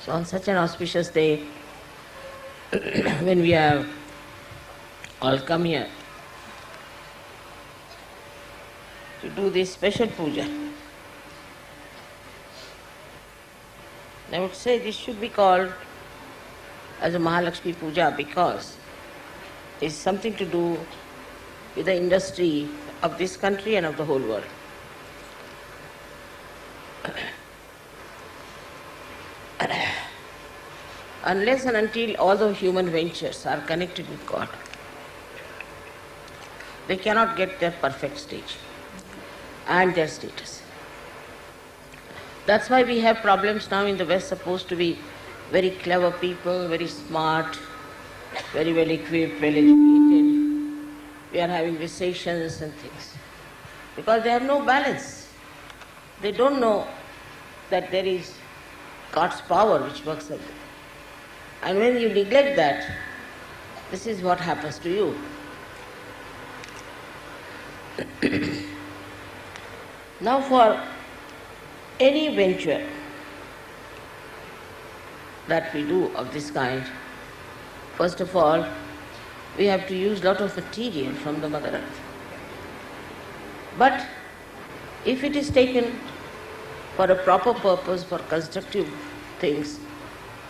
So on such an auspicious day, when we have all come here to do this special puja, I would say this should be called as a Mahalakshmi Puja because it's something to do with the industry of this country and of the whole world. Unless and until all the human ventures are connected with God, they cannot get their perfect stage and their status. That's why we have problems now in the West, supposed to be very clever people, very smart, very well equipped, well educated. We are having recessions and things because they have no balance. They don't know that there is God's power which works at them. And when you neglect that, this is what happens to you. Now for any venture that we do of this kind, first of all, we have to use a lot of material from the Mother Earth. But if it is taken for a proper purpose, for constructive things,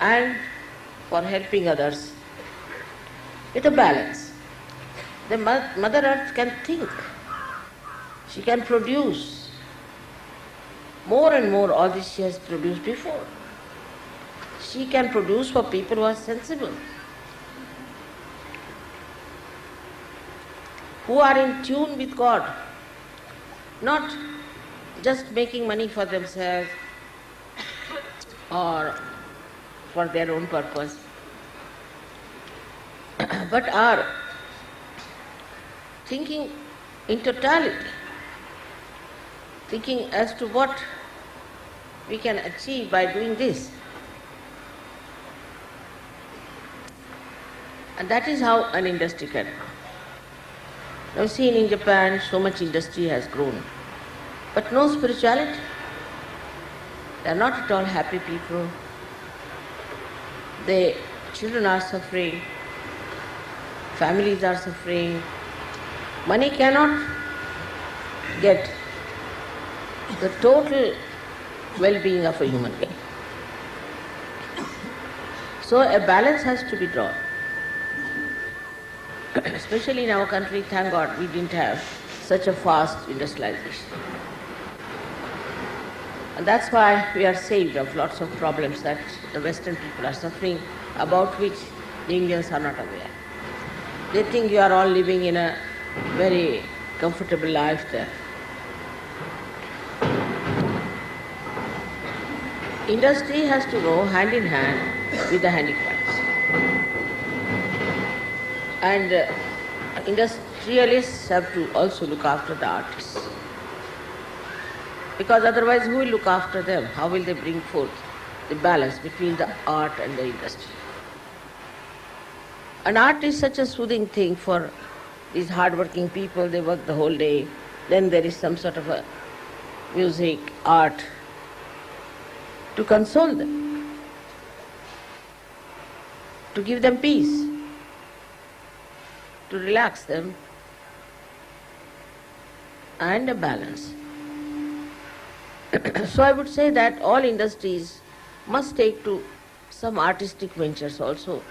and for helping others, with a balance, the Mother Earth can think. She can produce more and more all this she has produced before. She can produce for people who are sensible, who are in tune with God, not just making money for themselves or for their own purpose, but are thinking in totality, thinking as to what we can achieve by doing this. And that is how an industry can grow. Now see, in Japan, so much industry has grown, but no spirituality. They are not at all happy people. The children are suffering, families are suffering. Money cannot get the total well-being of a human being. So a balance has to be drawn. Especially in our country, thank God, we didn't have such a fast industrialization. And that's why we are saved of lots of problems that the Western people are suffering, about which the Indians are not aware. They think you are all living in a very comfortable life there. Industry has to go hand in hand with the handicrafts. And industrialists have to also look after the artists. Because otherwise, who will look after them? How will they bring forth the balance between the art and the industry? An art is such a soothing thing for these hard-working people. They work the whole day. Then there is some sort of a music, art, to console them, to give them peace, to relax them, and a balance. So I would say that all industries must take to some artistic ventures also,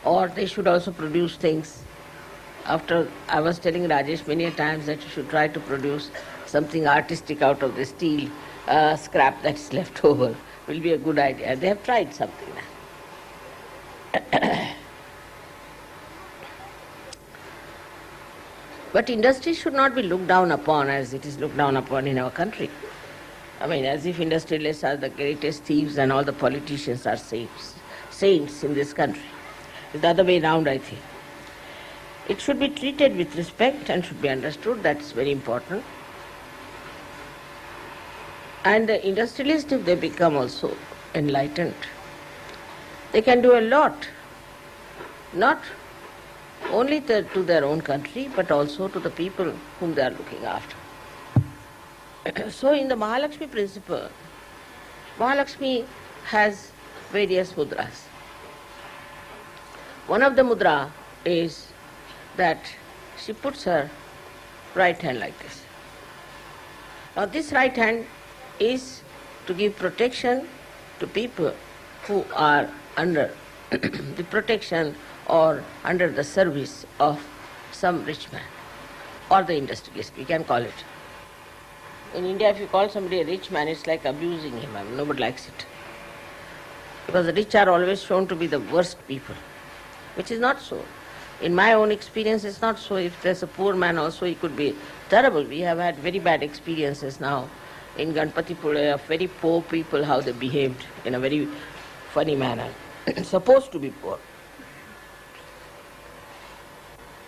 or they should also produce things. After, I was telling Rajesh many a times that you should try to produce something artistic out of the steel scrap that's left over. Will be a good idea. They have tried something now. But industry should not be looked down upon as it is looked down upon in our country. I mean, as if industrialists are the greatest thieves and all the politicians are saints in this country. It's the other way around, I think. It should be treated with respect and should be understood. That's very important. And the industrialists, if they become also enlightened, they can do a lot, not only to their own country, but also to the people whom they are looking after. So in the Mahalakshmi principle, Mahalakshmi has various mudras. One of the mudra is that she puts her right hand like this. Now this right hand is to give protection to people who are under the protection or under the service of some rich man or the industrialist, we can call it. In India, if you call somebody a rich man, it's like abusing him. I mean, nobody likes it. Because the rich are always shown to be the worst people, which is not so. In my own experience, it's not so. If there's a poor man also, he could be terrible. We have had very bad experiences now in Ganpatipura of very poor people, how they behaved in a very funny manner, supposed to be poor.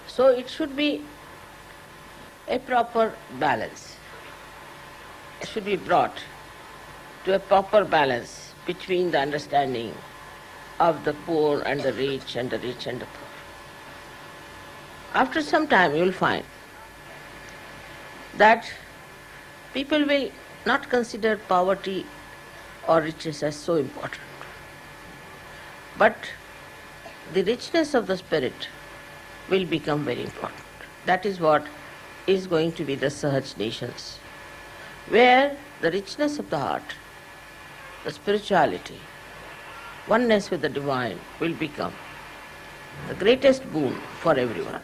So it should be a proper balance. It should be brought to a proper balance between the understanding of the poor and the rich and the rich and the poor. After some time you will find that people will not consider poverty or riches as so important. But the richness of the spirit will become very important. That is what is going to be the Sahaj nations, where the richness of the heart, the spirituality, oneness with the divine will become the greatest boon for everyone.